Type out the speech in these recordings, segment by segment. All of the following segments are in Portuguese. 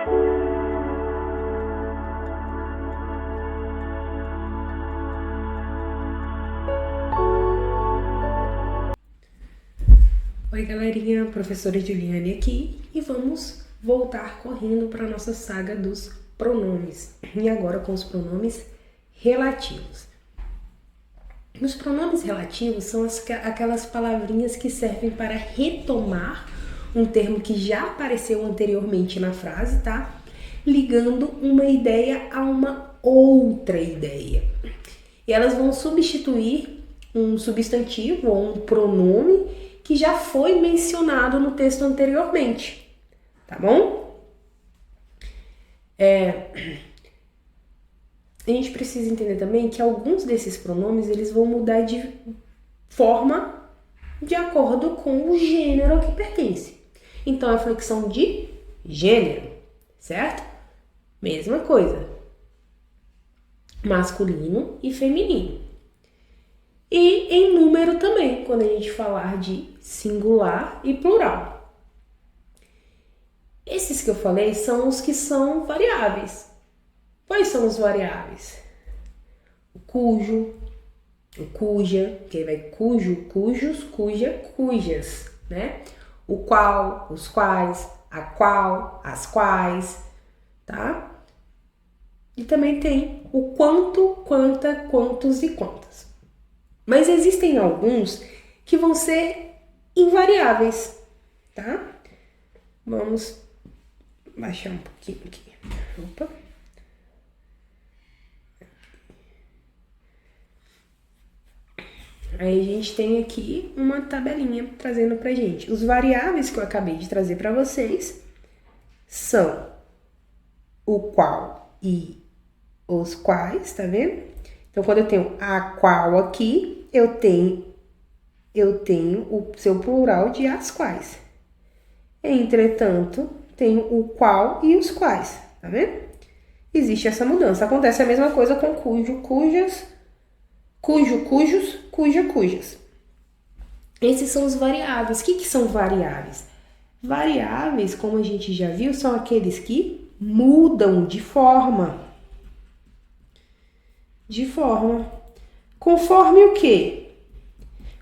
Oi galerinha, professora Juliane aqui e vamos voltar correndo para a nossa saga dos pronomes e agora com os pronomes relativos. Os pronomes relativos são aquelas palavrinhas que servem para retomar um termo que já apareceu anteriormente na frase, tá? Ligando uma ideia a uma outra ideia. E elas vão substituir um substantivo ou um pronome que já foi mencionado no texto anteriormente, tá bom? A gente precisa entender também que alguns desses pronomes eles vão mudar de forma de acordo com o gênero ao que pertence. Então, a flexão de gênero, certo? Mesma coisa. Masculino e feminino. E em número também, quando a gente falar de singular e plural. Esses que eu falei são os que são variáveis. Quais são os variáveis? O cujo, o cuja, que aí vai cujo, cujos, cuja, cujas, né? O qual, os quais, a qual, as quais, tá? E também tem o quanto, quanta, quantos e quantas. Mas existem alguns que vão ser invariáveis, tá? Vamos baixar um pouquinho aqui. Opa. Aí a gente tem aqui uma tabelinha trazendo pra gente. Os variáveis que eu acabei de trazer para vocês são o qual e os quais, tá vendo? Então, quando eu tenho a qual aqui, eu tenho o seu plural de as quais. Entretanto, tenho o qual e os quais, tá vendo? Existe essa mudança. Acontece a mesma coisa com cujo, cujas, cujo, cujos, cuja, cujas. Esses são os variáveis. O que são variáveis? Variáveis, como a gente já viu, são aqueles que mudam de forma. Conforme o quê?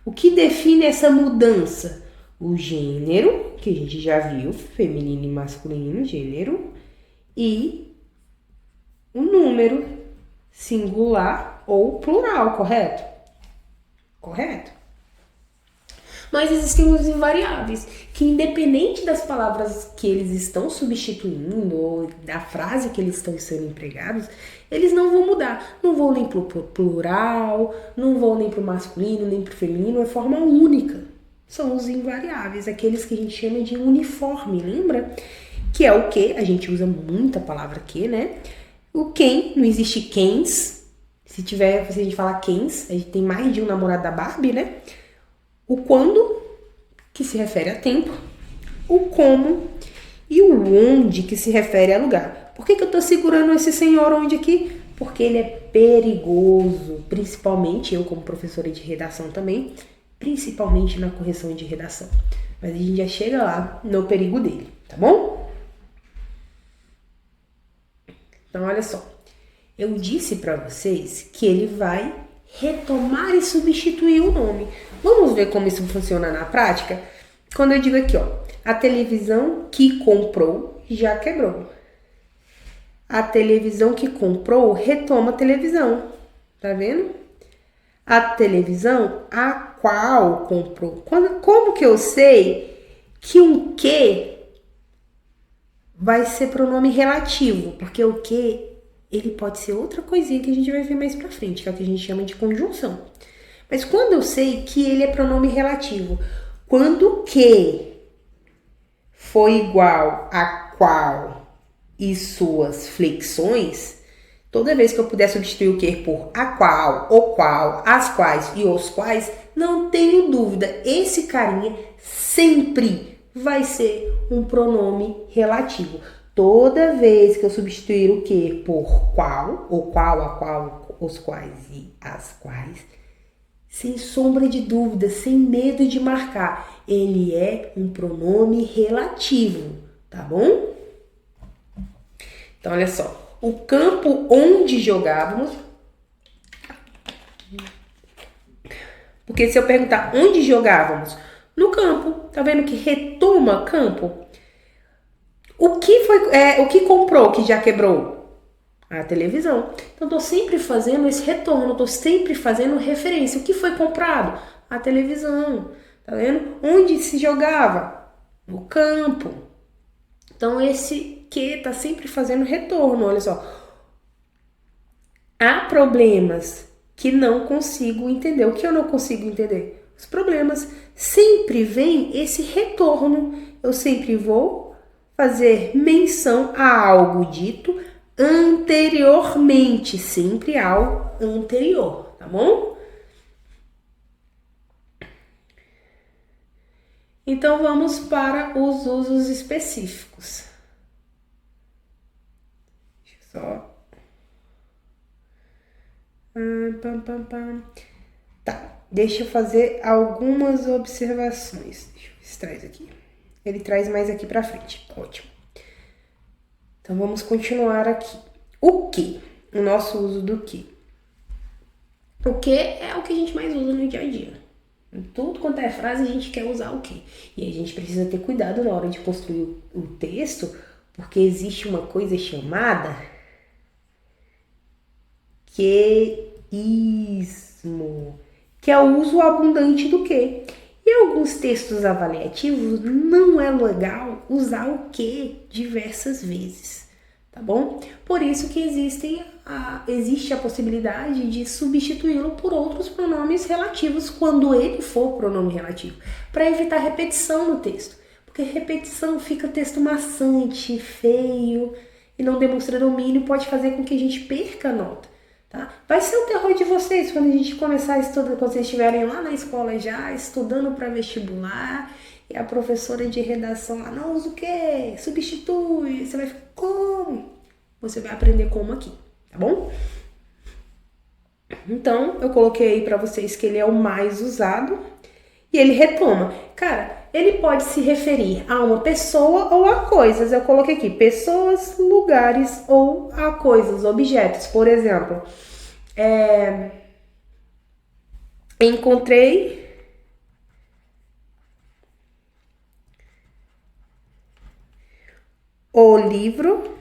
O que define essa mudança? O gênero, que a gente já viu, feminino e masculino, gênero, e o número, singular ou plural, correto? Correto. Mas existem os invariáveis, que independente das palavras que eles estão substituindo ou da frase que eles estão sendo empregados, eles não vão mudar. Não vão nem pro plural, não vão nem pro masculino, nem pro feminino, é forma única. São os invariáveis, aqueles que a gente chama de uniforme, lembra? Que é o que, a gente usa muito a palavra que, né? O quem, não existe quens. Se a gente falar quens, a gente tem mais de um namorado da Barbie, né? O quando, que se refere a tempo, o como e o onde, que se refere a lugar. Por que eu tô segurando esse senhor onde aqui? Porque ele é perigoso, principalmente eu como professora de redação também, principalmente na correção de redação. Mas a gente já chega lá no perigo dele, tá bom? Então, olha só. Eu disse para vocês que ele vai retomar e substituir o nome. Vamos ver como isso funciona na prática? Quando eu digo aqui, ó, a televisão que comprou já quebrou. A televisão que comprou retoma a televisão. Tá vendo? A televisão a qual comprou. Como que eu sei que um que vai ser pronome relativo? Porque o que ele pode ser outra coisinha que a gente vai ver mais pra frente, que é o que a gente chama de conjunção. Mas quando eu sei que ele é pronome relativo? Quando que for igual a qual e suas flexões, toda vez que eu puder substituir o que por a qual, o qual, as quais e os quais, não tenho dúvida, esse carinha sempre vai ser um pronome relativo. Toda vez que eu substituir o que por qual, o qual, a qual, os quais e as quais, sem sombra de dúvida, sem medo de marcar, ele é um pronome relativo, tá bom? Então, olha só. O campo onde jogávamos. Porque se eu perguntar onde jogávamos? No campo. Tá vendo que retoma campo? O que comprou que já quebrou? A televisão. Então, tô sempre fazendo esse retorno. Tô sempre fazendo referência. O que foi comprado? A televisão. Tá vendo? Onde se jogava? No campo. Então, esse que tá sempre fazendo retorno. Olha só. Há problemas que não consigo entender. O que eu não consigo entender? Os problemas. Sempre vem esse retorno. Eu sempre vou fazer menção a algo dito anteriormente. Sempre ao anterior, tá bom? Então, vamos para os usos específicos. Deixa eu só... Tá, deixa eu fazer algumas observações. Deixa eu ver se traz aqui. Ele traz mais aqui pra frente. Ótimo. Então, vamos continuar aqui. O que? O nosso uso do que. O que é o que a gente mais usa no dia a dia. Em tudo quanto é frase, a gente quer usar o que. E a gente precisa ter cuidado na hora de construir o texto, porque existe uma coisa chamada queísmo, que é o uso abundante do que. Em alguns textos avaliativos, não é legal usar o que diversas vezes, tá bom? Por isso que existe a possibilidade de substituí-lo por outros pronomes relativos quando ele for pronome relativo, para evitar repetição no texto, porque repetição fica texto maçante, feio e não demonstra domínio, pode fazer com que a gente perca a nota. Tá? Vai ser o terror de vocês quando a gente começar a estudar, quando vocês estiverem lá na escola já, estudando para vestibular, e a professora de redação lá, não usa o quê? Substitui, você vai ficar como? Você vai aprender como aqui, tá bom? Então, eu coloquei aí para vocês que ele é o mais usado e ele retoma. Cara, ele pode se referir a uma pessoa ou a coisas. Eu coloquei aqui pessoas, lugares ou a coisas, objetos. Por exemplo, encontrei o livro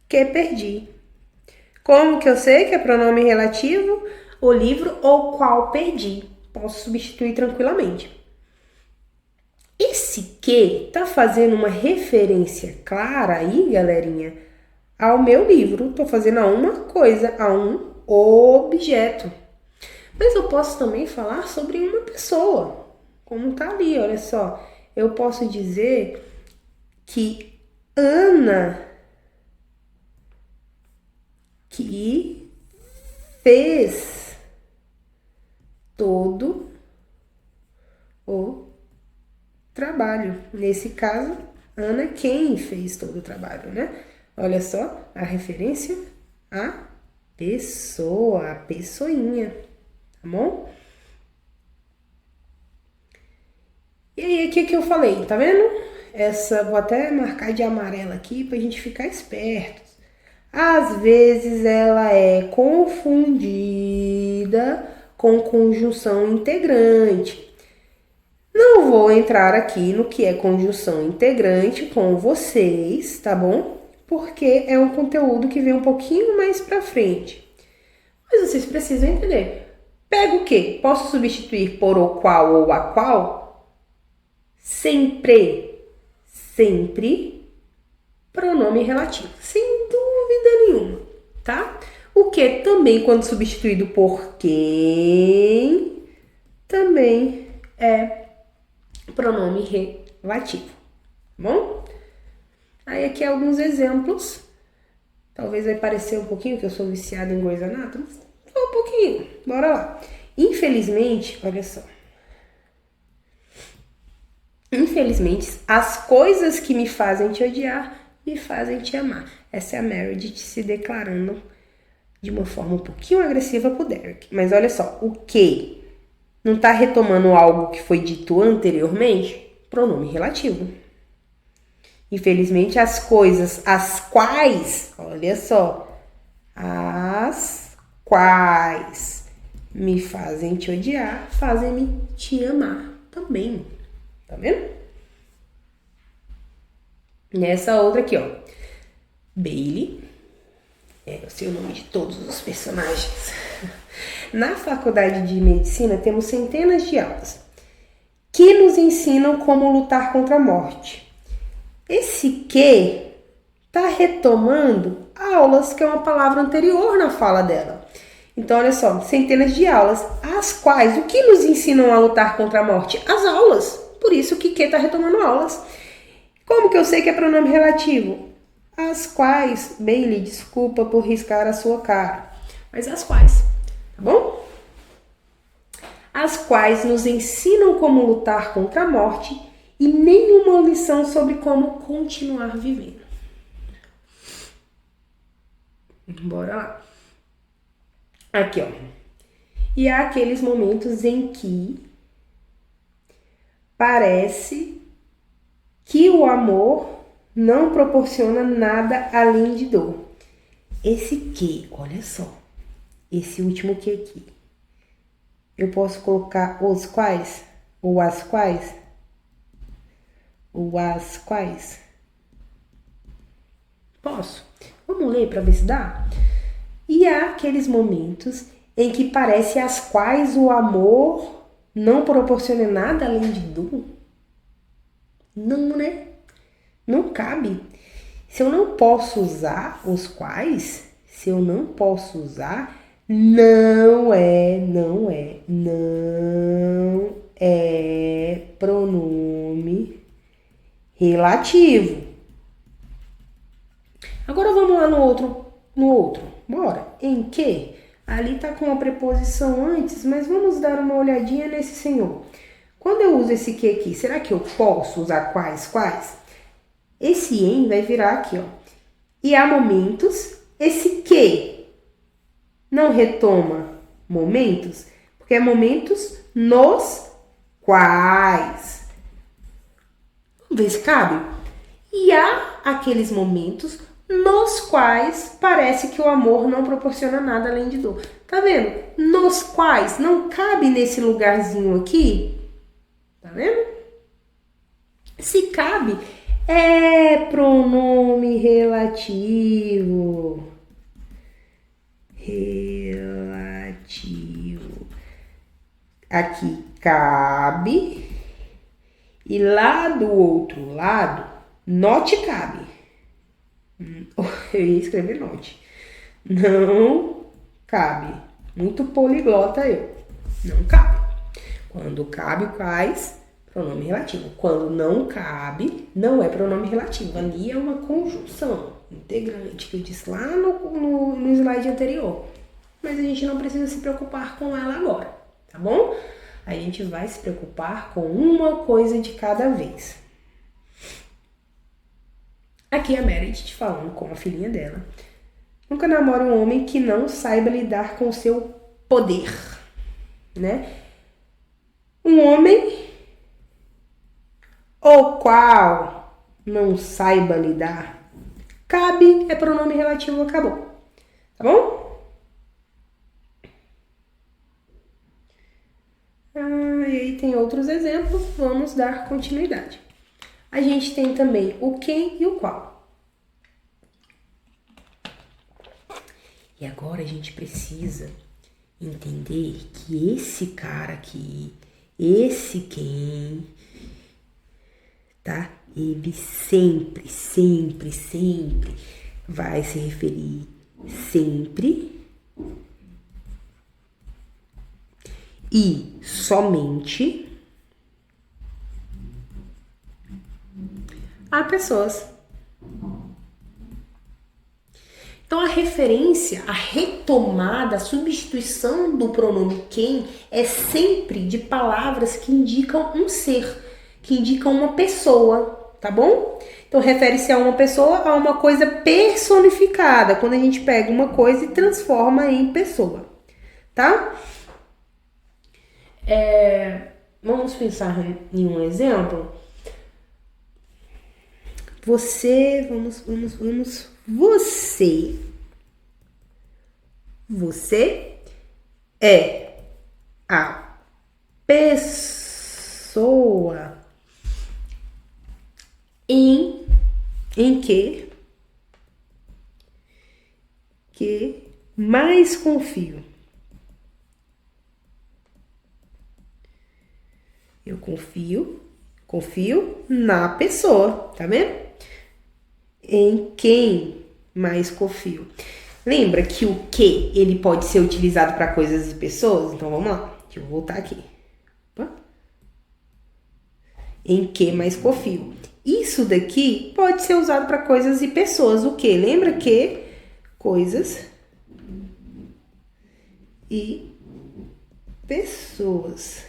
que perdi. Como que eu sei que é pronome relativo? O livro ou qual perdi. Posso substituir tranquilamente. Esse que tá fazendo uma referência clara aí, galerinha, ao meu livro. Tô fazendo a uma coisa, a um objeto. Mas eu posso também falar sobre uma pessoa, como tá ali, olha só. Eu posso dizer que Ana que fez todo o trabalho. Nesse caso, Ana quem fez todo o trabalho, né? Olha só, a referência à pessoa, a pessoinha, tá bom? E aí, o que eu falei, tá vendo? Vou até marcar de amarelo aqui pra gente ficar esperto. Às vezes ela é confundida com conjunção integrante. Não vou entrar aqui no que é conjunção integrante com vocês, tá bom? Porque é um conteúdo que vem um pouquinho mais pra frente. Mas vocês precisam entender. Pega o quê? Posso substituir por o qual ou a qual? Sempre pronome relativo, sem dúvida nenhuma, tá? O que também, quando substituído por quem, também é pronome relativo, tá bom? Aí aqui alguns exemplos. Talvez vai parecer um pouquinho que eu sou viciada em Grey's Anatomy, só um pouquinho, bora lá. Infelizmente, olha só. Infelizmente, as coisas que me fazem te odiar me fazem te amar. Essa é a Meredith se declarando de uma forma um pouquinho agressiva pro Derek. Mas olha só, o que não tá retomando algo que foi dito anteriormente? Pronome relativo. Infelizmente, as coisas as quais, olha só, as quais me fazem te odiar, fazem-me te amar também. Tá vendo? Nessa outra aqui, ó. Bailey, eu sei o nome de todos os personagens. Na faculdade de medicina temos centenas de aulas que nos ensinam como lutar contra a morte. Esse que tá retomando aulas, que é uma palavra anterior na fala dela. Então, olha só, centenas de aulas, as quais, o que nos ensinam a lutar contra a morte? As aulas. Por isso que tá retomando aulas. Como que eu sei que é pronome relativo? As quais, Bailey, desculpa por riscar a sua cara, mas as quais, tá bom? As quais nos ensinam como lutar contra a morte e nenhuma lição sobre como continuar vivendo. Bora lá. Aqui, ó. E há aqueles momentos em que parece que o amor não proporciona nada além de dor. Esse que, olha só. Esse último que aqui. Eu posso colocar os quais? Ou as quais? Ou as quais? Posso. Vamos ler para ver se dá? E há aqueles momentos em que parece as quais o amor não proporciona nada além de dor. Não, né? Não cabe. Se eu não posso usar os quais, se eu não posso usar, não é pronome relativo. Agora vamos lá no outro. Bora. Em que? Ali tá com a preposição antes, mas vamos dar uma olhadinha nesse senhor. Quando eu uso esse que aqui, será que eu posso usar quais? Esse em vai virar aqui, ó. E há momentos, esse que não retoma momentos, porque é momentos nos quais. Vamos ver se cabe? E há aqueles momentos nos quais parece que o amor não proporciona nada além de dor. Tá vendo? Nos quais não cabe nesse lugarzinho aqui. Tá vendo? Se cabe, é pronome relativo. Aqui cabe. E lá do outro lado, note cabe. Eu ia escrever note. Não cabe. Muito poliglota eu. Não cabe. Quando cabe, quais? Pronome relativo. Quando não cabe, não é pronome relativo. Ali é uma conjunção integrante que eu disse lá no slide anterior. Mas a gente não precisa se preocupar com ela agora, tá bom? A gente vai se preocupar com uma coisa de cada vez. Aqui a Meredith falando com a filhinha dela. Nunca namore um homem que não saiba lidar com o seu poder, né? Um homem o qual não saiba lidar, cabe, é pronome relativo, acabou. Tá bom? E aí tem outros exemplos, vamos dar continuidade. A gente tem também o quem e o qual. E agora a gente precisa entender que esse cara aqui, esse quem, tá? Ele sempre vai se referir sempre e somente a pessoas. Então, a referência, a retomada, a substituição do pronome quem é sempre de palavras que indicam um ser, que indicam uma pessoa, tá bom? Então, refere-se a uma pessoa, a uma coisa personificada, quando a gente pega uma coisa e transforma em pessoa, tá? Vamos pensar em um exemplo. Você, vamos. Você é a pessoa em que mais confio. Eu confio na pessoa, tá vendo? Em quem mais confio. Lembra que o que ele pode ser utilizado para coisas e pessoas? Então vamos lá, deixa eu voltar aqui. Opa. Em que mais confio. Isso daqui pode ser usado para coisas e pessoas. O que? Lembra que coisas e pessoas.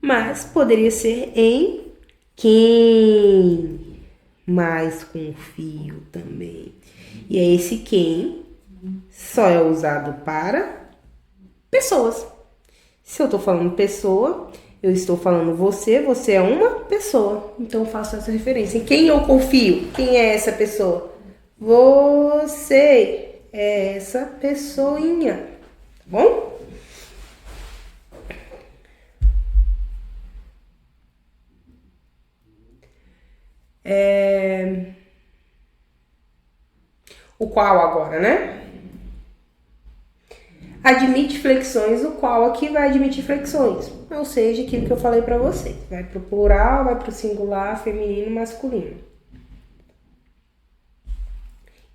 Mas poderia ser em quem mais confio também. E é esse quem só é usado para pessoas. Se eu tô falando pessoa, eu estou falando você é uma pessoa. Então eu faço essa referência. Em quem eu confio? Quem é essa pessoa? Você é essa pessoinha. Tá bom? O qual agora, né? Admite flexões, o qual aqui vai admitir flexões. Ou seja, aquilo que eu falei pra vocês. Vai pro plural, vai pro singular, feminino, masculino.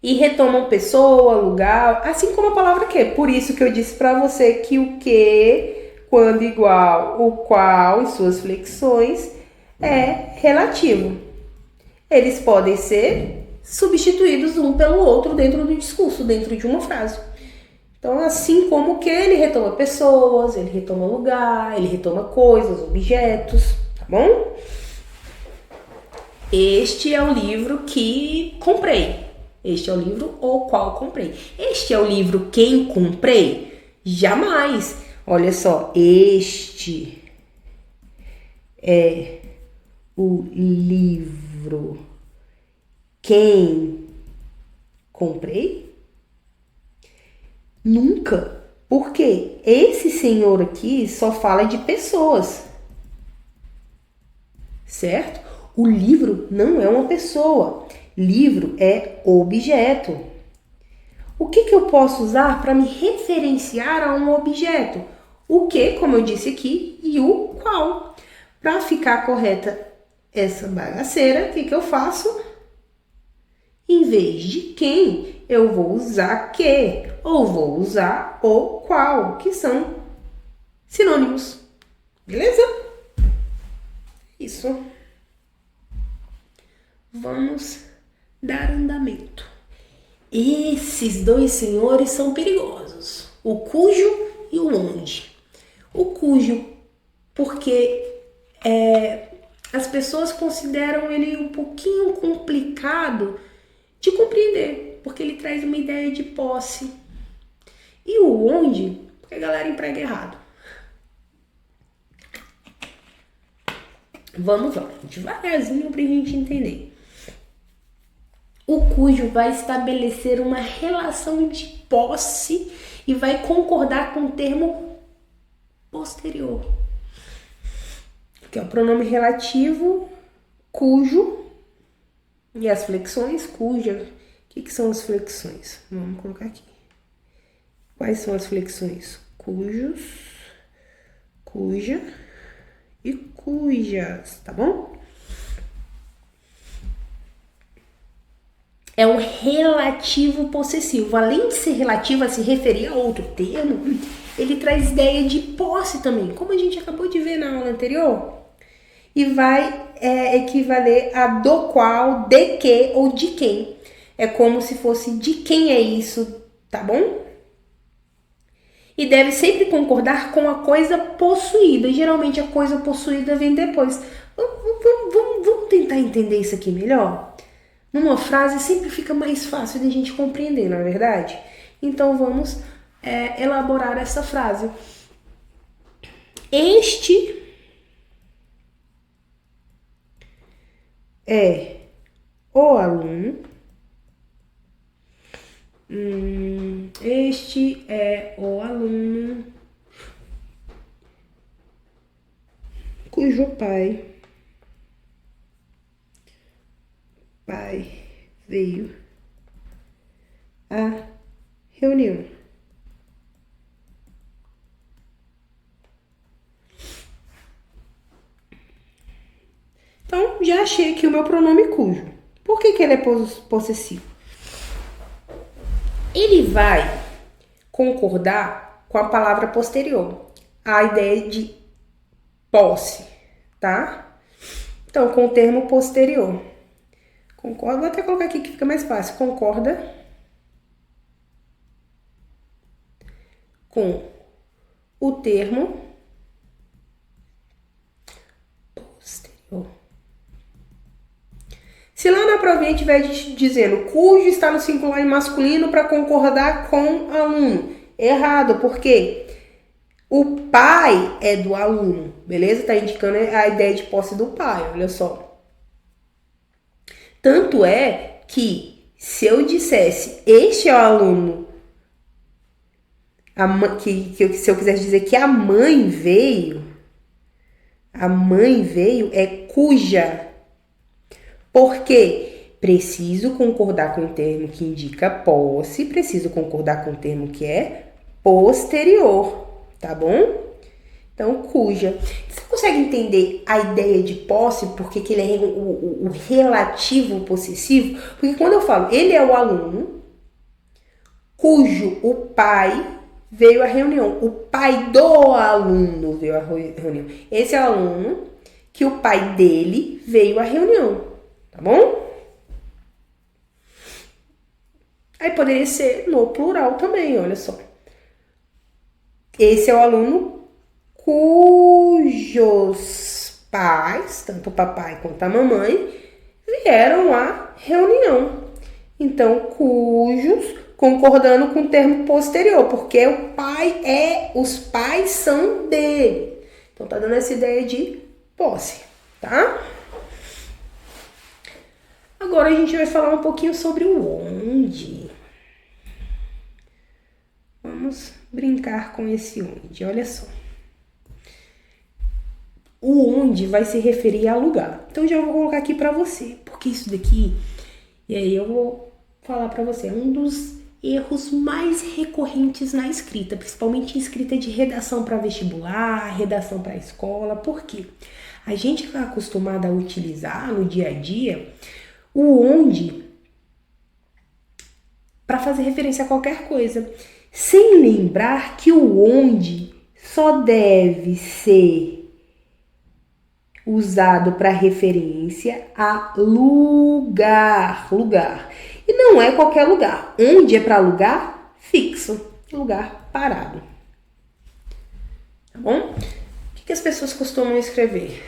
E retomam pessoa, lugar, assim como a palavra que. Por isso que eu disse pra você que o que, quando igual o qual e suas flexões, é relativo. Eles podem ser substituídos um pelo outro dentro do discurso, dentro de uma frase. Então, assim como que ele retoma pessoas, ele retoma lugar, ele retoma coisas, objetos, tá bom? Este é o livro que comprei. Este é o livro o qual comprei. Este é o livro quem comprei? Jamais. Olha só, este é o livro quem comprei? Nunca. Porque esse senhor aqui só fala de pessoas. Certo? O livro não é uma pessoa. Livro é objeto. O que eu posso usar para me referenciar a um objeto? O que, como eu disse aqui, e o qual. Para ficar correta essa bagaceira, o que eu faço? Em vez de quem, eu vou usar que, ou vou usar o qual, que são sinônimos. Beleza? Isso. Vamos dar andamento. Esses dois senhores são perigosos. O cujo e o onde. O cujo, porque as pessoas consideram ele um pouquinho complicado de compreender, porque ele traz uma ideia de posse. E o onde, porque a galera emprega errado. Vamos lá, devagarzinho pra gente entender. O cujo vai estabelecer uma relação de posse e vai concordar com o termo posterior, que é o pronome relativo, cujo, e as flexões, cuja. O que são as flexões? Vamos colocar aqui. Quais são as flexões? Cujos, cuja e cujas, tá bom? É um relativo possessivo. Além de ser relativo a se referir a outro termo, ele traz ideia de posse também, como a gente acabou de ver na aula anterior. E vai equivaler a do qual, de que ou de quem. É como se fosse de quem é isso, tá bom? E deve sempre concordar com a coisa possuída. Geralmente a coisa possuída vem depois. Vamos tentar entender isso aqui melhor? Numa frase sempre fica mais fácil de a gente compreender, não é verdade? Então vamos elaborar essa frase. Este é o aluno. Este é o aluno cujo pai veio à reunião. Então, já achei aqui o meu pronome cujo. Por que ele é possessivo? Ele vai concordar com a palavra posterior, a ideia de posse, tá? Então, com o termo posterior. Concorda? Vou até colocar aqui que fica mais fácil. Concorda com o termo posterior. Se lá na provinha estiver dizendo cujo está no singular em masculino para concordar com aluno, errado, porque o pai é do aluno, beleza? Tá indicando a ideia de posse do pai, olha só. Tanto é que se eu dissesse este é o aluno, se eu quisesse dizer que a mãe veio é cuja. Porque preciso concordar com o termo que indica posse, preciso concordar com o termo que é posterior, tá bom? Então, cuja. Você consegue entender a ideia de posse, porque que ele é o relativo possessivo? Porque quando eu falo, ele é o aluno, cujo o pai veio à reunião. O pai do aluno veio à reunião. Esse é o aluno que o pai dele veio à reunião. Tá bom? Aí poderia ser no plural também, olha só. Esse é o aluno cujos pais, tanto o papai quanto a mamãe, vieram à reunião. Então, cujos, concordando com o termo posterior, porque os pais são dele. Então, tá dando essa ideia de posse, tá? Agora a gente vai falar um pouquinho sobre o onde. Vamos brincar com esse onde, olha só. O onde vai se referir a lugar. Então já vou colocar aqui para você, porque isso daqui, e aí eu vou falar para você, é um dos erros mais recorrentes na escrita, principalmente em escrita de redação para vestibular, redação para escola. Por quê? A gente está acostumado a utilizar no dia a dia o onde para fazer referência a qualquer coisa, sem lembrar que o onde só deve ser usado para referência a lugar. E não é qualquer lugar. Onde é para lugar fixo, lugar parado. Tá bom? O que as pessoas costumam escrever?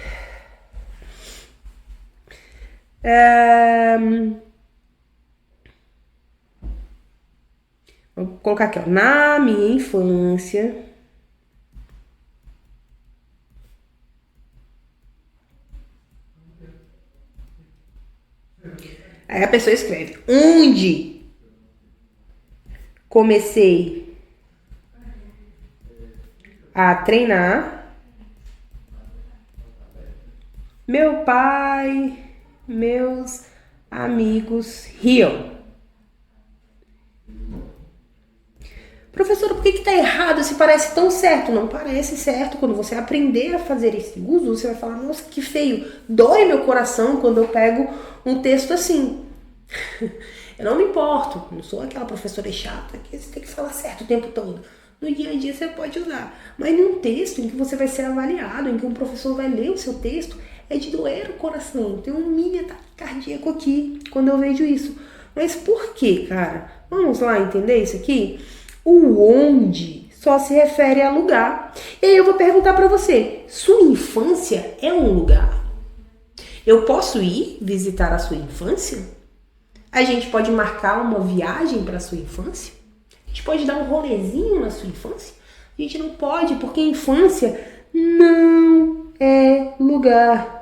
Vou colocar aqui, ó. Na minha infância, aí a pessoa escreve onde comecei a treinar, meu pai, meus amigos riam. Professora, por que tá errado se parece tão certo? Não parece certo. Quando você aprender a fazer esse uso, você vai falar, nossa, que feio. Dói meu coração quando eu pego um texto assim. Eu não me importo. Não sou aquela professora chata que você tem que falar certo o tempo todo. No dia a dia você pode usar. Mas num texto em que você vai ser avaliado, em que um professor vai ler o seu texto, é de doer o coração. Tem um mini ataque cardíaco aqui quando eu vejo isso. Mas por quê, cara? Vamos lá entender isso aqui? O onde só se refere a lugar. E aí eu vou perguntar para você, sua infância é um lugar? Eu posso ir visitar a sua infância? A gente pode marcar uma viagem para a sua infância? A gente pode dar um rolezinho na sua infância? A gente não pode, porque infância não é lugar.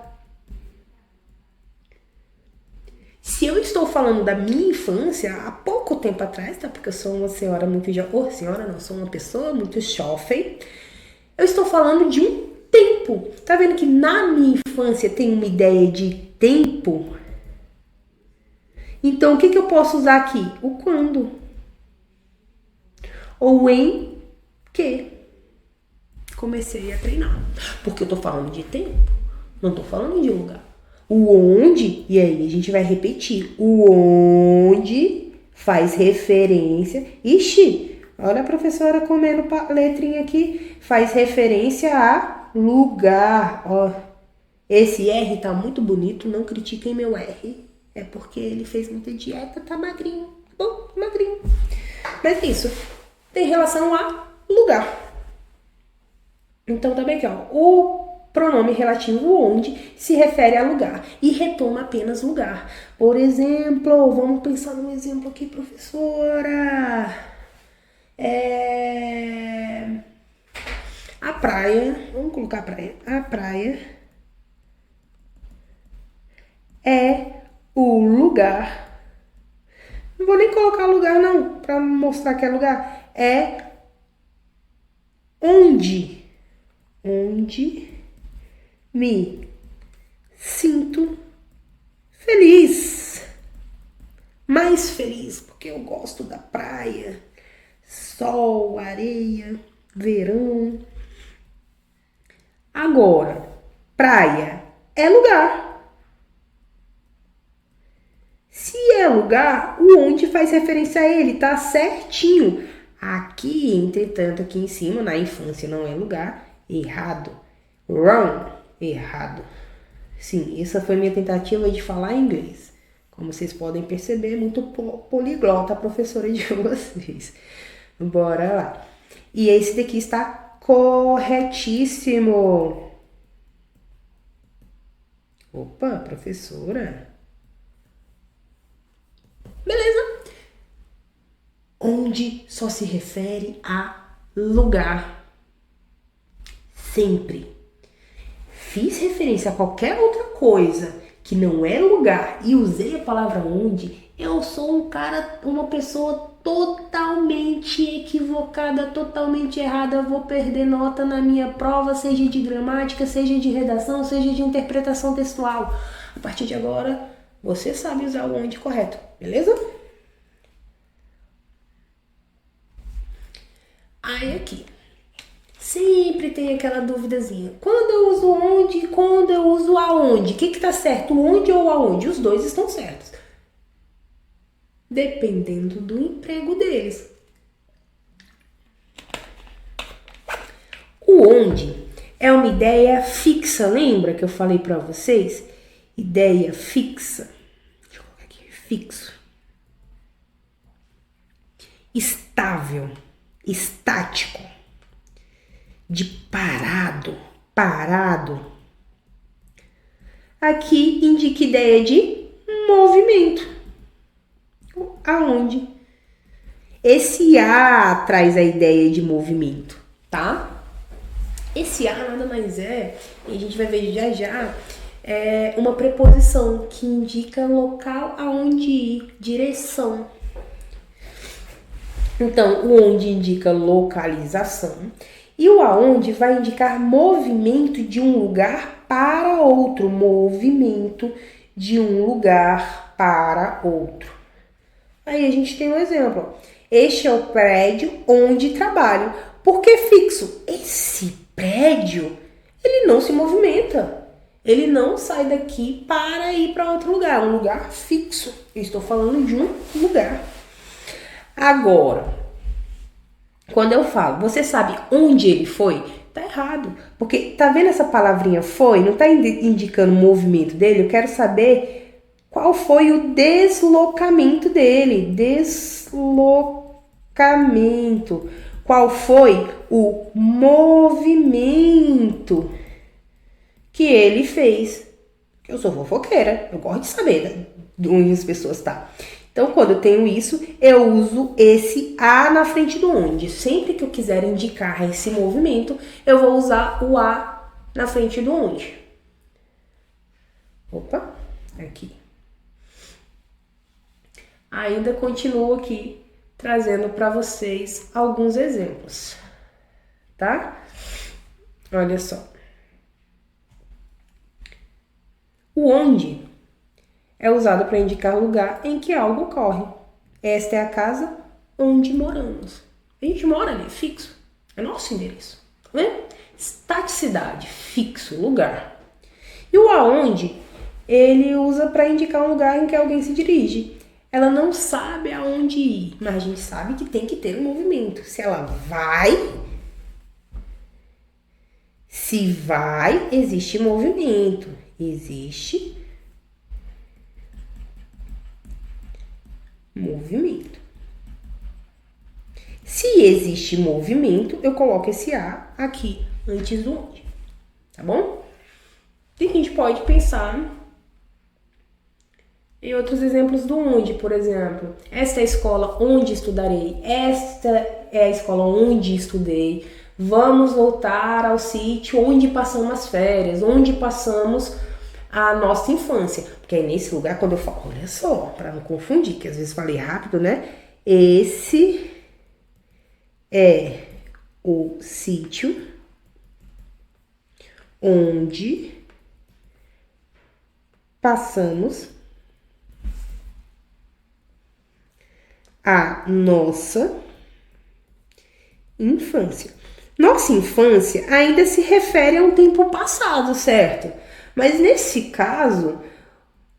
Se eu estou falando da minha infância, há pouco tempo atrás, tá? Porque eu sou uma senhora muito jovem. Senhora não, sou uma pessoa muito jovem. Eu estou falando de um tempo. Tá vendo que na minha infância tem uma ideia de tempo? Então, o que eu posso usar aqui? O quando. Ou em que. Comecei a treinar. Porque eu tô falando de tempo, não tô falando de lugar. O onde, e aí a gente vai repetir. O onde faz referência. Ixi, olha a professora comendo letrinha aqui. Faz referência a lugar. Ó, esse R tá muito bonito, não critiquem meu R. É porque ele fez muita dieta, tá magrinho. Bom, magrinho. Mas isso tem relação a lugar. Então tá bem aqui, ó. O pronome relativo onde se refere a lugar e retoma apenas lugar. Por exemplo, vamos pensar num exemplo aqui, professora. A praia, vamos colocar a praia. A praia é o lugar. Não vou nem colocar lugar não, para mostrar que é lugar. É onde me sinto feliz. Mais feliz, porque eu gosto da praia, sol, areia, verão. Agora, praia é lugar. Se é lugar, o onde faz referência a ele, tá certinho. Aqui, entretanto, aqui em cima, na infância não é lugar, errado. Wrong, errado. Sim, essa foi minha tentativa de falar inglês. Como vocês podem perceber, muito poliglota a professora de vocês. Bora lá. E esse daqui está corretíssimo. Opa, professora. Beleza. Onde só se refere a lugar. Sempre. Fiz referência a qualquer outra coisa que não é lugar e usei a palavra onde, eu sou uma pessoa totalmente equivocada, totalmente errada. Eu vou perder nota na minha prova, seja de gramática, seja de redação, seja de interpretação textual. A partir de agora, você sabe usar o onde correto, beleza? Aí aqui, sempre tem aquela duvidazinha. Quando eu uso onde e quando eu uso aonde? O que tá certo, onde ou aonde? Os dois estão certos. Dependendo do emprego deles. O onde é uma ideia fixa, lembra que eu falei para vocês? Ideia fixa. Deixa eu colocar aqui, fixo. Estável, estático, de parado. Aqui indica ideia de movimento. Aonde? Esse A traz a ideia de movimento, tá? Esse A nada mais é, e a gente vai ver já, é uma preposição que indica local aonde ir, direção. Então, o onde indica localização e o aonde vai indicar movimento de um lugar para outro. Movimento de um lugar para outro. Aí a gente tem um exemplo. Este é o prédio onde trabalho. Por que fixo? Esse prédio, ele não se movimenta. Ele não sai daqui para ir para outro lugar. Um lugar fixo. Eu estou falando de um lugar. Agora, quando eu falo, você sabe onde ele foi? Tá errado. Porque tá vendo essa palavrinha foi? Não tá indicando o movimento dele? Eu quero saber qual foi o deslocamento dele. Deslocamento. Qual foi o movimento que ele fez? Eu sou fofoqueira, eu gosto de saber de onde as pessoas estão. Então, quando eu tenho isso, eu uso esse A na frente do onde. Sempre que eu quiser indicar esse movimento, eu vou usar o A na frente do onde. Opa, aqui. ainda continuo aqui trazendo para vocês alguns exemplos, tá? Olha só. O onde é usado para indicar lugar em que algo ocorre. Esta é a casa onde moramos. A gente mora ali, fixo. É nosso endereço. Tá vendo? Estaticidade, fixo, lugar. E o aonde, ele usa para indicar um lugar em que alguém se dirige. Ela não sabe aonde ir, mas a gente sabe que tem que ter um movimento. Se ela vai, existe movimento. Existe movimento. Se existe movimento, eu coloco esse A aqui antes do onde, tá bom? E a gente pode pensar em outros exemplos do onde, por exemplo. Esta é a escola onde estudarei. Esta é a escola onde estudei. Vamos voltar ao sítio onde passamos as férias, onde passamos a nossa infância. Porque aí nesse lugar, quando eu falo, olha só, para não confundir, que às vezes falei rápido, né? Esse é o sítio onde passamos a nossa infância. Nossa infância ainda se refere a um tempo passado, certo? Mas nesse caso,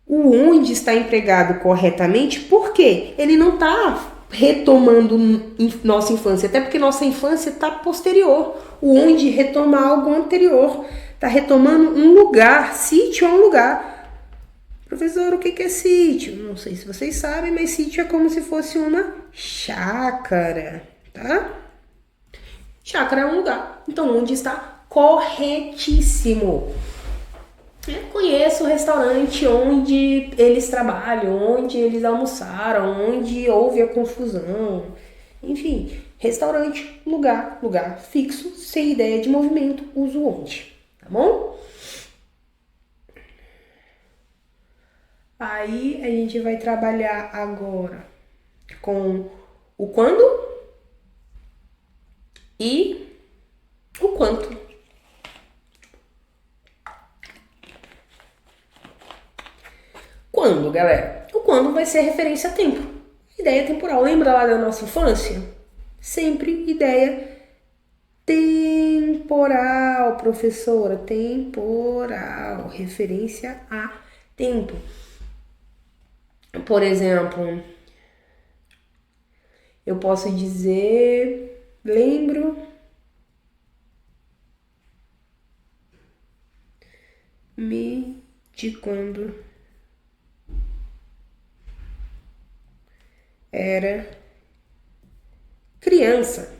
o onde está empregado corretamente, porque ele não está retomando nossa infância, até porque nossa infância está posterior. O onde retoma algo anterior, está retomando um lugar. Sítio é um lugar. Professor, o que é sítio? Não sei se vocês sabem, mas sítio é como se fosse uma chácara, tá? Chácara é um lugar. Então, onde está corretíssimo. Eu conheço o restaurante onde eles trabalham, onde eles almoçaram, onde houve a confusão. Enfim, restaurante, lugar fixo, sem ideia de movimento, uso onde, tá bom? Aí a gente vai trabalhar agora com o quando e o quanto. Quando, galera? O quando vai ser referência a tempo. Ideia temporal. Lembra lá da nossa infância? Sempre ideia temporal, professora. Temporal. Referência a tempo. Por exemplo, eu posso dizer, lembro-me de quando era criança.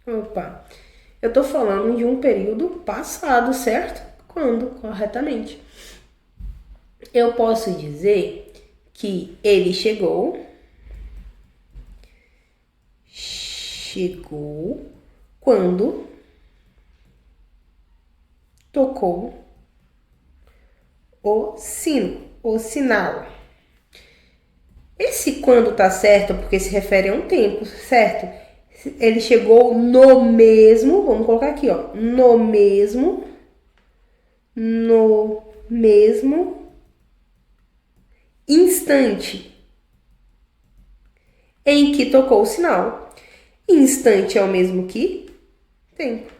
Opa, eu tô falando de um período passado, certo? Quando, corretamente. Eu posso dizer que ele chegou quando tocou o sino, o sinal. Esse quando tá certo porque se refere a um tempo, certo? Ele chegou no mesmo, vamos colocar aqui, ó, no mesmo instante em que tocou o sinal. Instante é o mesmo que tempo.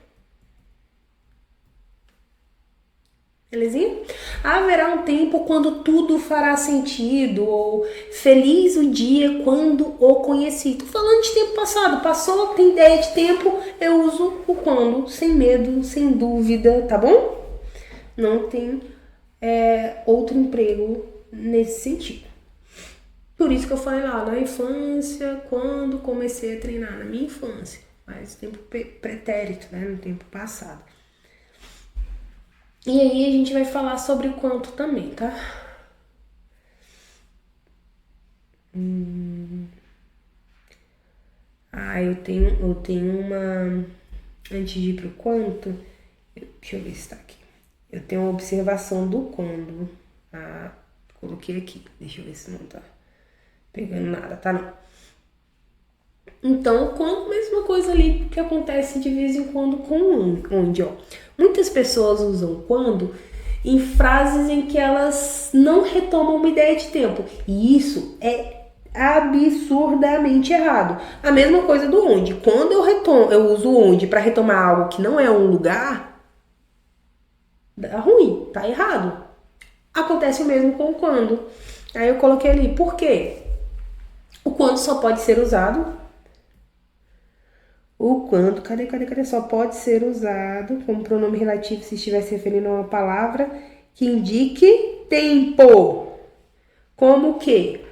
Belezinha? Haverá um tempo quando tudo fará sentido, ou feliz o dia quando o conheci. Tô falando de tempo passado, passou, tem ideia de tempo, eu uso o quando, sem medo, sem dúvida, tá bom? Não tem outro emprego nesse sentido. Por isso que eu falei lá, na infância, quando comecei a treinar, na minha infância, mas tempo pretérito, né, no tempo passado. E aí a gente vai falar sobre o quanto também, tá? Eu tenho uma... Antes de ir pro quanto, deixa eu ver se tá aqui. Eu tenho uma observação do quando. coloquei aqui. Deixa eu ver se não tá pegando nada, tá não. Então, quando, mesma coisa ali que acontece de vez em quando com onde, ó. Muitas pessoas usam quando em frases em que elas não retomam uma ideia de tempo. E isso é absurdamente errado. A mesma coisa do onde. Quando eu uso onde para retomar algo que não é um lugar, dá ruim, tá errado. Acontece o mesmo com o quando. Aí eu coloquei ali, por quê? O quando só pode ser usado. O quando, cadê? Só pode ser usado como pronome relativo se estiver se referindo a uma palavra que indique tempo. Como que?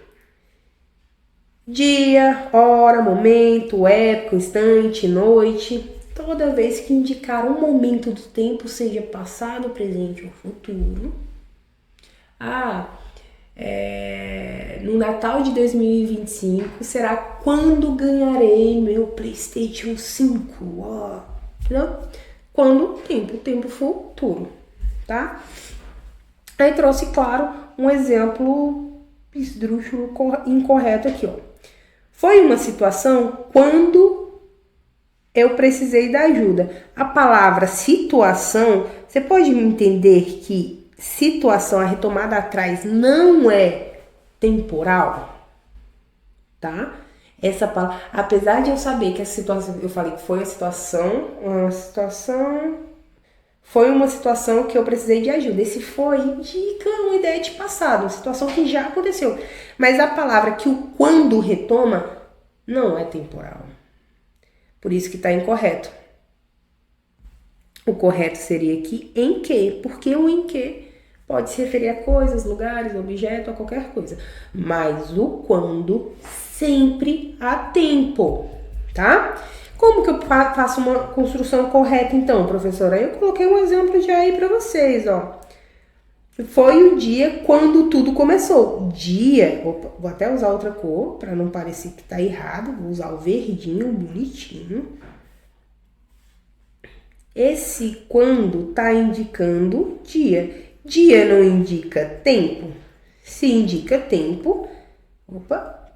Dia, hora, momento, época, instante, noite. Toda vez que indicar um momento do tempo, seja passado, presente ou futuro. No Natal de 2025 será quando ganharei meu PlayStation 5. Entendeu? Quando? Tempo futuro, tá? Aí trouxe, claro, um exemplo esdrúxulo incorreto aqui, ó. Foi uma situação quando eu precisei da ajuda. A palavra situação, você pode me entender que situação, a retomada atrás, não é temporal, tá? Essa palavra, apesar de eu saber que essa situação, eu falei que foi uma situação que eu precisei de ajuda. Esse foi indica uma ideia de passado, uma situação que já aconteceu. Mas a palavra que o quando retoma não é temporal. Por isso que está incorreto. O correto seria aqui em que, porque o em que pode se referir a coisas, lugares, objeto, a qualquer coisa. Mas o quando sempre há tempo, tá? Como que eu faço uma construção correta então, professora? Eu coloquei um exemplo já aí para vocês, ó. Foi o dia quando tudo começou. Dia, vou até usar outra cor para não parecer que tá errado. Vou usar o verdinho, bonitinho. Esse quando tá indicando dia. Dia não indica tempo. Se indica tempo,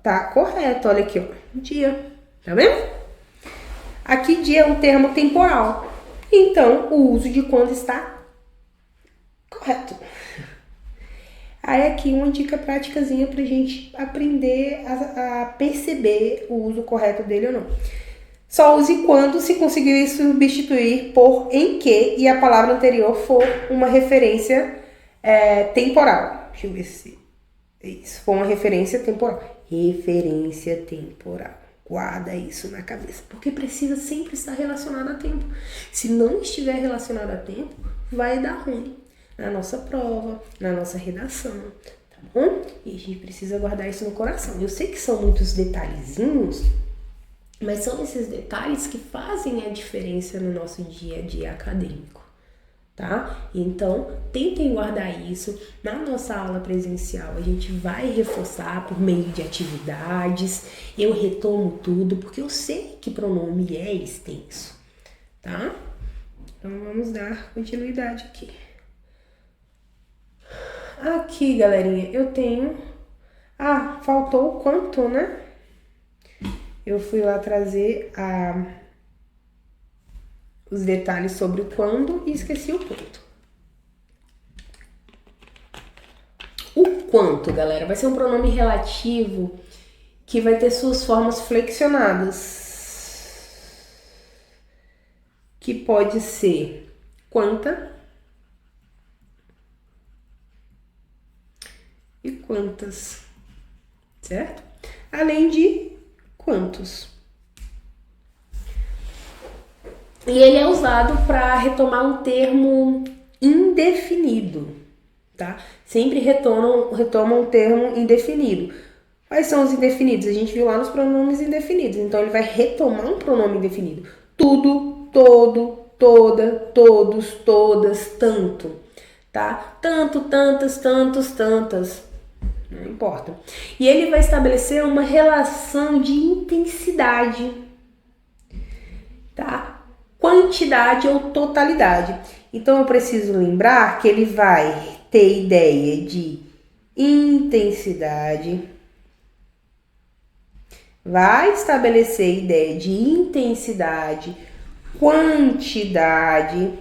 tá correto. Olha aqui, ó. Dia. Tá vendo? Aqui dia é um termo temporal. Então, o uso de quando está correto. Aí aqui uma dica práticazinha pra gente aprender a perceber o uso correto dele ou não. Só use quando se conseguir substituir por em que e a palavra anterior for uma referência temporal. Deixa eu ver se isso for uma referência temporal. Referência temporal. Guarda isso na cabeça, porque precisa sempre estar relacionado a tempo. Se não estiver relacionado a tempo, vai dar ruim na nossa prova, na nossa redação, tá bom? E a gente precisa guardar isso no coração. Eu sei que são muitos detalhezinhos, mas são esses detalhes que fazem a diferença no nosso dia a dia acadêmico, tá? Então, tentem guardar isso. Na nossa aula presencial, a gente vai reforçar por meio de atividades. Eu retomo tudo, porque eu sei que pronome é extenso, tá? Então, vamos dar continuidade aqui. Aqui, galerinha, eu tenho... faltou o quanto, né? Eu fui lá trazer os detalhes sobre o quando e esqueci o quanto. O quanto, galera, vai ser um pronome relativo que vai ter suas formas flexionadas. Que pode ser quanta e quantas, certo? Além de quantos. E ele é usado para retomar um termo indefinido, tá? Sempre retoma um termo indefinido. Quais são os indefinidos? A gente viu lá nos pronomes indefinidos. Então, ele vai retomar um pronome indefinido. Tudo, todo, toda, todos, todas, tanto, tá? Tanto, tantas, tantos, tantas. Não importa. E ele vai estabelecer uma relação de intensidade, tá? Quantidade ou totalidade. Então, eu preciso lembrar que ele vai ter ideia de intensidade. Vai estabelecer a ideia de intensidade, quantidade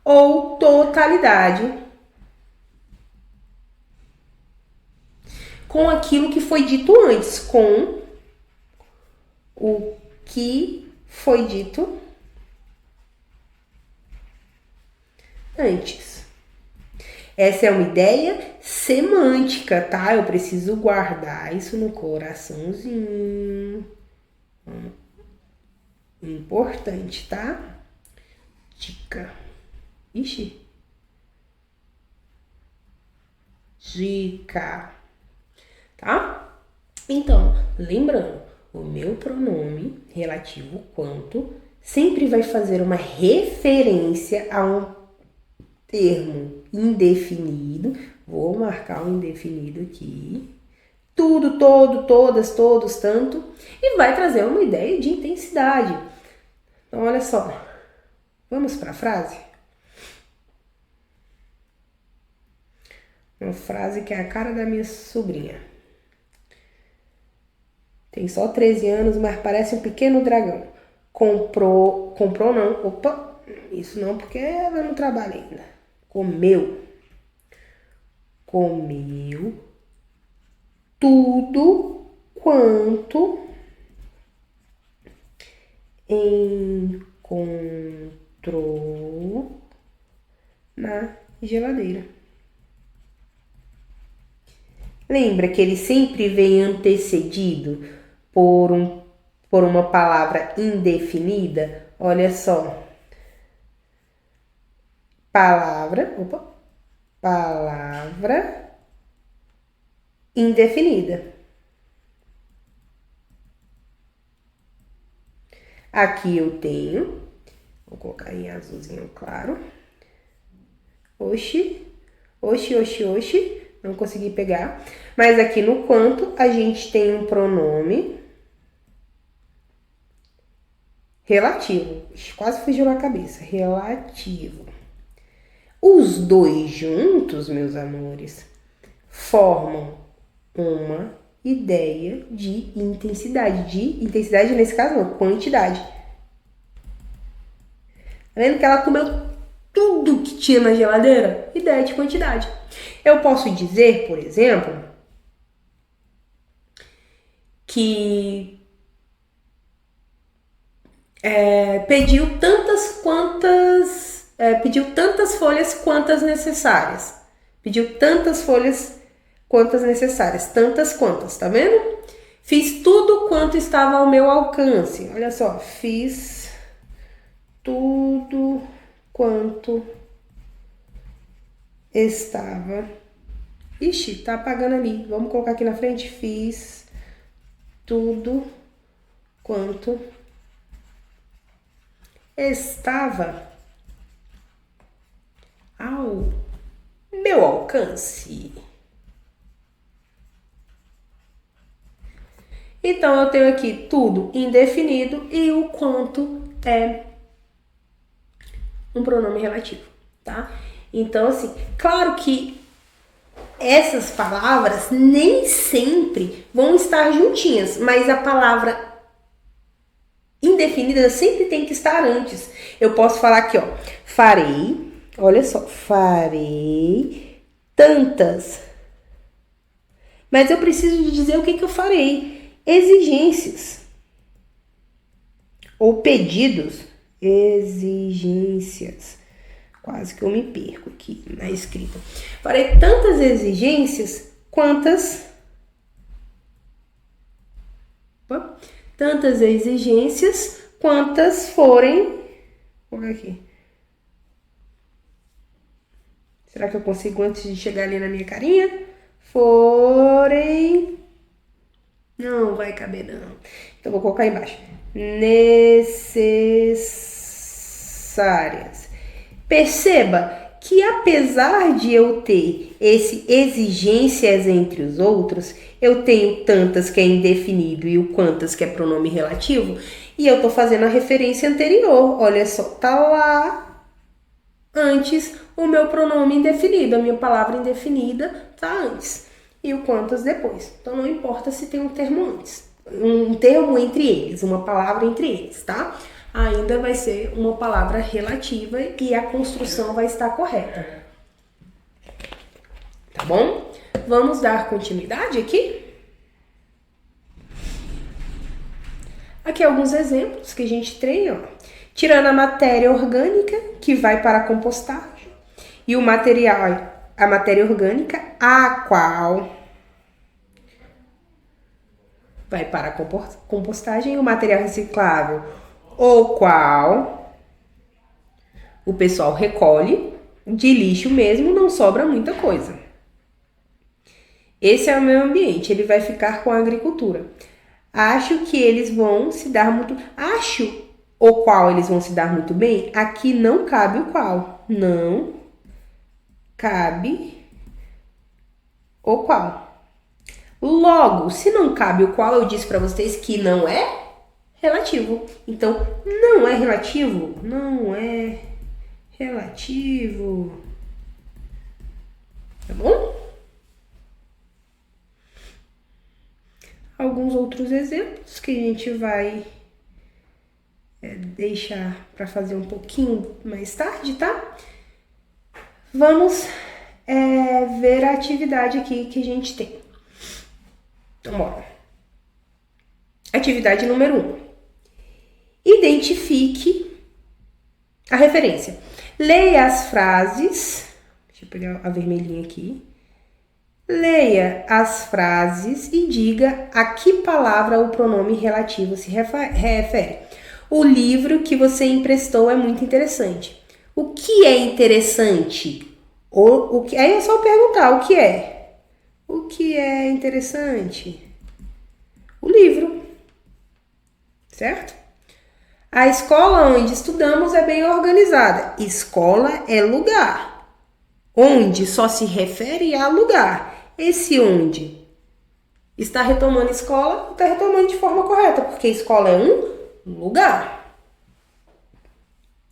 ou totalidade com aquilo que foi dito antes, com o que foi dito antes. Essa é uma ideia semântica, tá? Eu preciso guardar isso no coraçãozinho. Importante, tá? Dica. Ixi. Dica. Tá? Então, lembrando, o meu pronome relativo quanto sempre vai fazer uma referência a um termo indefinido. Vou marcar o indefinido aqui. Tudo, todo, todas, todos, tanto. E vai trazer uma ideia de intensidade. Então, olha só. Vamos para a frase? Uma frase que é a cara da minha sobrinha. Tem só 13 anos, mas parece um pequeno dragão. Comprou não. Opa, isso não, porque ela não trabalha ainda. Comeu tudo quanto encontrou na geladeira. Lembra que ele sempre vem antecedido por uma palavra indefinida? Olha só. Palavra indefinida. Aqui eu tenho, vou colocar em azulzinho claro. Oxi, não consegui pegar. Mas aqui no quanto a gente tem um pronome relativo. Quase fugiu na cabeça. Relativo. Os dois juntos, meus amores, formam uma ideia de intensidade. De intensidade, nesse caso, não, quantidade. Tá vendo que ela comeu tudo que tinha na geladeira? Ideia de quantidade. Eu posso dizer, por exemplo, que pediu tantas folhas quantas necessárias. Pediu tantas folhas quantas necessárias. Tantas quantas, tá vendo? Fiz tudo quanto estava ao meu alcance. Olha só, fiz tudo quanto estava. Ixi, tá apagando ali. Vamos colocar aqui na frente. Fiz tudo quanto estava ao meu alcance. Então, eu tenho aqui tudo indefinido e o quanto é um pronome relativo, tá? Então, assim, claro que essas palavras nem sempre vão estar juntinhas, mas a palavra indefinida sempre tem que estar antes. Eu posso falar aqui, ó, farei, olha só, farei tantas. Mas eu preciso de dizer o que eu farei. Exigências. Ou pedidos. Exigências. Quase que eu me perco aqui na escrita. Farei tantas exigências quantas... Tantas exigências quantas forem... Vou ver aqui. Será que eu consigo antes de chegar ali na minha carinha? Forem... Não vai caber, não. Então, vou colocar embaixo. Necessárias. Perceba que apesar de eu ter esse exigências entre os outros, eu tenho tantas que é indefinido e o quantas que é pronome relativo, e eu tô fazendo a referência anterior. Olha só, tá lá antes o meu pronome indefinido, a minha palavra indefinida tá antes e o quantas depois. Então não importa se tem um termo antes, um termo entre eles, uma palavra entre eles, tá? Ainda vai ser uma palavra relativa e a construção vai estar correta. Tá bom? Vamos dar continuidade aqui? Aqui alguns exemplos que a gente tem, ó. Tirando a matéria orgânica, que vai para a compostagem, e o material, a matéria orgânica, a qual vai para a compostagem, e o material reciclável, o qual o pessoal recolhe, de lixo mesmo, não sobra muita coisa. Esse é o meio ambiente, ele vai ficar com a agricultura. Acho que eles vão se dar muito... Acho o qual eles vão se dar muito bem, aqui não cabe o qual. Não cabe o qual. Logo, se não cabe o qual, eu disse para vocês que não é relativo. Então, não é relativo? Não é relativo. Tá bom? Alguns outros exemplos que a gente vai deixar para fazer um pouquinho mais tarde, tá? Vamos ver a atividade aqui que a gente tem. Então, bora. Atividade número 1. Identifique a referência. Leia as frases. Deixa eu pegar a vermelhinha aqui. Leia as frases e diga a que palavra o pronome relativo se refere. O livro que você emprestou é muito interessante. O que é interessante? Aí é só perguntar o que é. O que é interessante? O livro. Certo? A escola onde estudamos é bem organizada. Escola é lugar. Onde só se refere a lugar. Esse onde está retomando escola, está retomando de forma correta, porque escola é um lugar.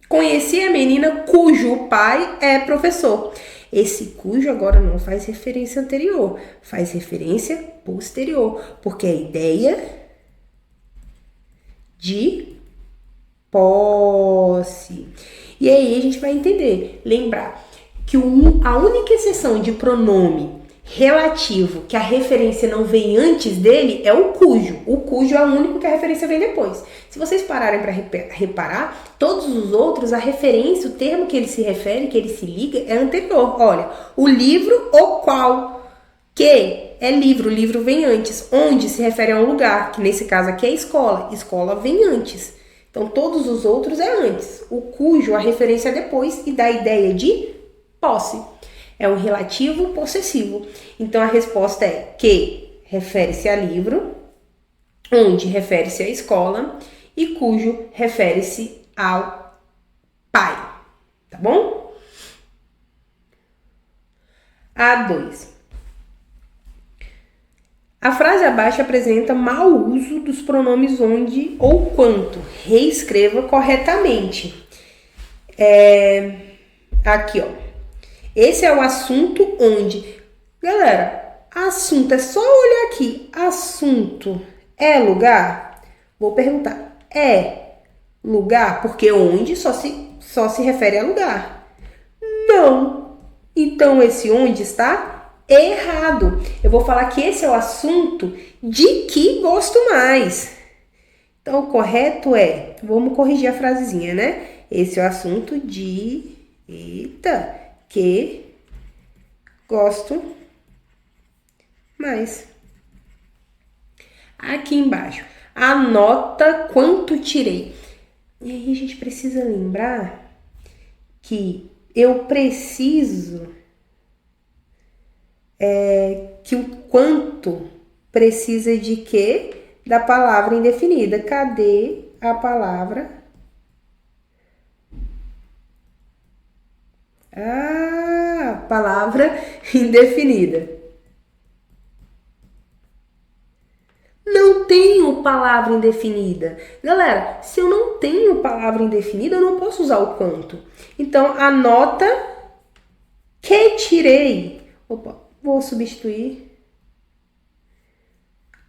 Conheci a menina cujo pai é professor. Esse cujo agora não faz referência anterior, faz referência posterior, porque é ideia de posse. E aí a gente vai entender, lembrar que a única exceção de pronome relativo que a referência não vem antes dele é o cujo. O cujo é o único que a referência vem depois. Se vocês pararem para reparar, todos os outros, a referência, o termo que ele se refere, que ele se liga, é anterior. Olha, o livro, o qual, que é livro, o livro vem antes. Onde se refere a um lugar, que nesse caso aqui é escola. Escola vem antes. Então, todos os outros é antes. O cujo, a referência é depois e dá a ideia de posse. É um relativo possessivo. Então, a resposta é que refere-se a livro, onde refere-se à escola e cujo refere-se ao pai. Tá bom? A2. A frase abaixo apresenta mau uso dos pronomes onde ou quanto. Reescreva corretamente. Aqui, ó. Esse é o assunto onde... Galera, assunto é só olhar aqui. Assunto é lugar? Vou perguntar. É lugar? Porque onde só se refere a lugar. Não. Então, esse onde está errado. Eu vou falar que esse é o assunto de que gosto mais. Então, o correto é... Vamos corrigir a frasezinha, né? Esse é o assunto de... Eita... que gosto mais. Aqui embaixo, anota quanto tirei. E aí a gente precisa lembrar que eu preciso que o quanto precisa de quê? Da palavra indefinida. Cadê a palavra? Palavra indefinida. Não tenho tenho palavra indefinida. Galera, se eu não tenho palavra indefinida, eu não posso usar o quanto. Então, a nota que tirei. Opa, vou substituir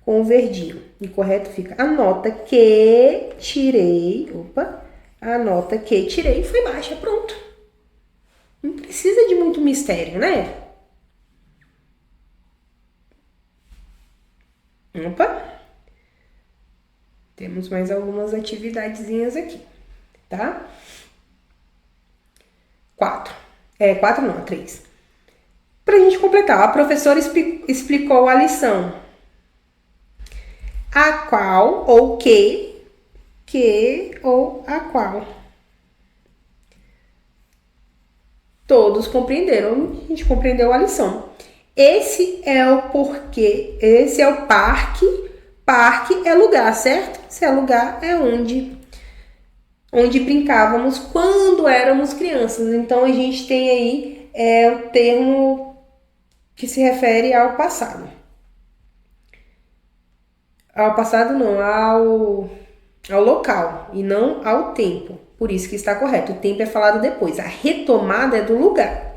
com o verdinho. E correto fica a nota que tirei. Opa, a nota que tirei foi baixa. Pronto. Não precisa de muito mistério, né? Opa. Temos mais algumas atividadezinhas aqui, tá? 4. 4 não, 3. Pra gente completar, a professora explicou a lição. A qual ou que ou a qual. Todos compreenderam, a gente compreendeu a lição. Esse é o porquê, esse é o parque. Parque é lugar, certo? Se é lugar, é onde brincávamos quando éramos crianças. Então, a gente tem aí o termo que se refere ao passado. Ao passado não, ao local e não ao tempo. Por isso que está correto. O tempo é falado depois. A retomada é do lugar.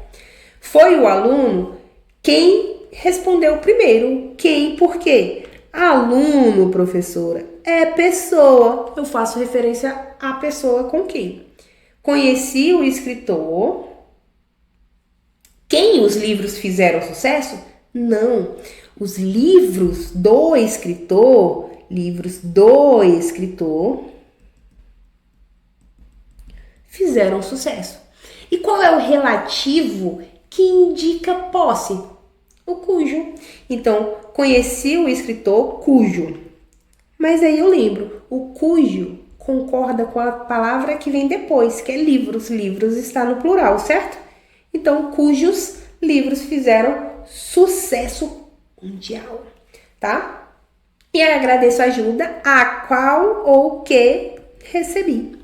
Foi o aluno quem respondeu primeiro. Quem, por quê? Aluno, professora, é pessoa. Eu faço referência à pessoa com quem. Conheci o escritor. Quem os livros fizeram sucesso? Não. Os livros do escritor fizeram sucesso. E qual é o relativo que indica posse? O cujo. Então, conheci o escritor cujo. Mas aí eu lembro, o cujo concorda com a palavra que vem depois, que é livros. Livros está no plural, certo? Então, cujos livros fizeram sucesso mundial, tá? E agradeço a ajuda a qual ou que recebi.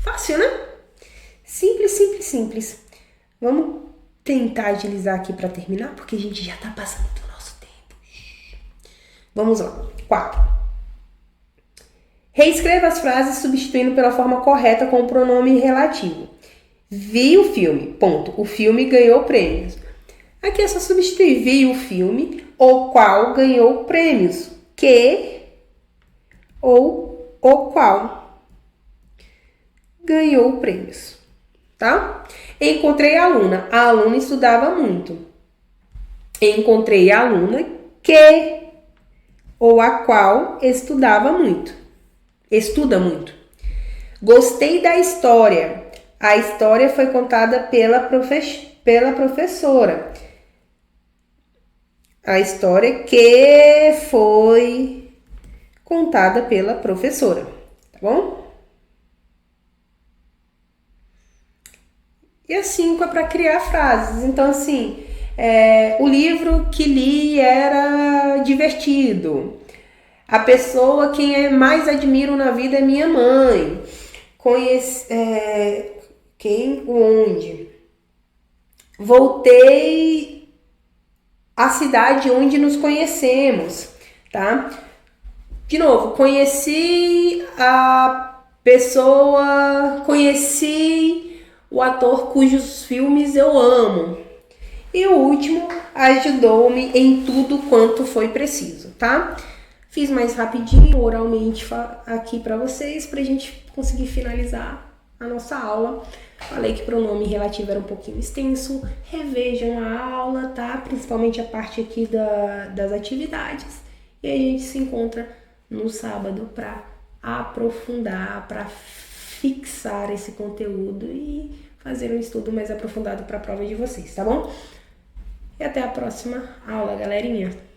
Fácil, né? Simples, simples, simples. Vamos tentar agilizar aqui para terminar, porque a gente já tá passando do nosso tempo. Vamos lá. 4. Reescreva as frases substituindo pela forma correta com o pronome relativo. Vi o filme, ponto. O filme ganhou prêmios. Aqui é só substituir. Vi o filme, o qual ganhou prêmios. Que ou o qual ganhou prêmios. Tá? Encontrei a aluna. A aluna estudava muito. Encontrei a aluna que ou a qual estudava muito. Estuda muito. Gostei da história. A história foi contada pela professora. A história que foi contada pela professora. Tá bom? E a 5 é para criar frases. Então, assim, o livro que li era divertido. A pessoa que mais admiro na vida é minha mãe. Quem, onde. Voltei à cidade onde nos conhecemos, tá? De novo, conheci a pessoa, conheci o ator cujos filmes eu amo. E o último, ajudou-me em tudo quanto foi preciso, tá? Fiz mais rapidinho, oralmente aqui para vocês, pra gente conseguir finalizar a nossa aula. Falei que pronome relativo era um pouquinho extenso. Revejam a aula, tá? Principalmente a parte aqui das atividades. E a gente se encontra no sábado para aprofundar, para fixar esse conteúdo e fazer um estudo mais aprofundado para a prova de vocês, tá bom? E até a próxima aula, galerinha!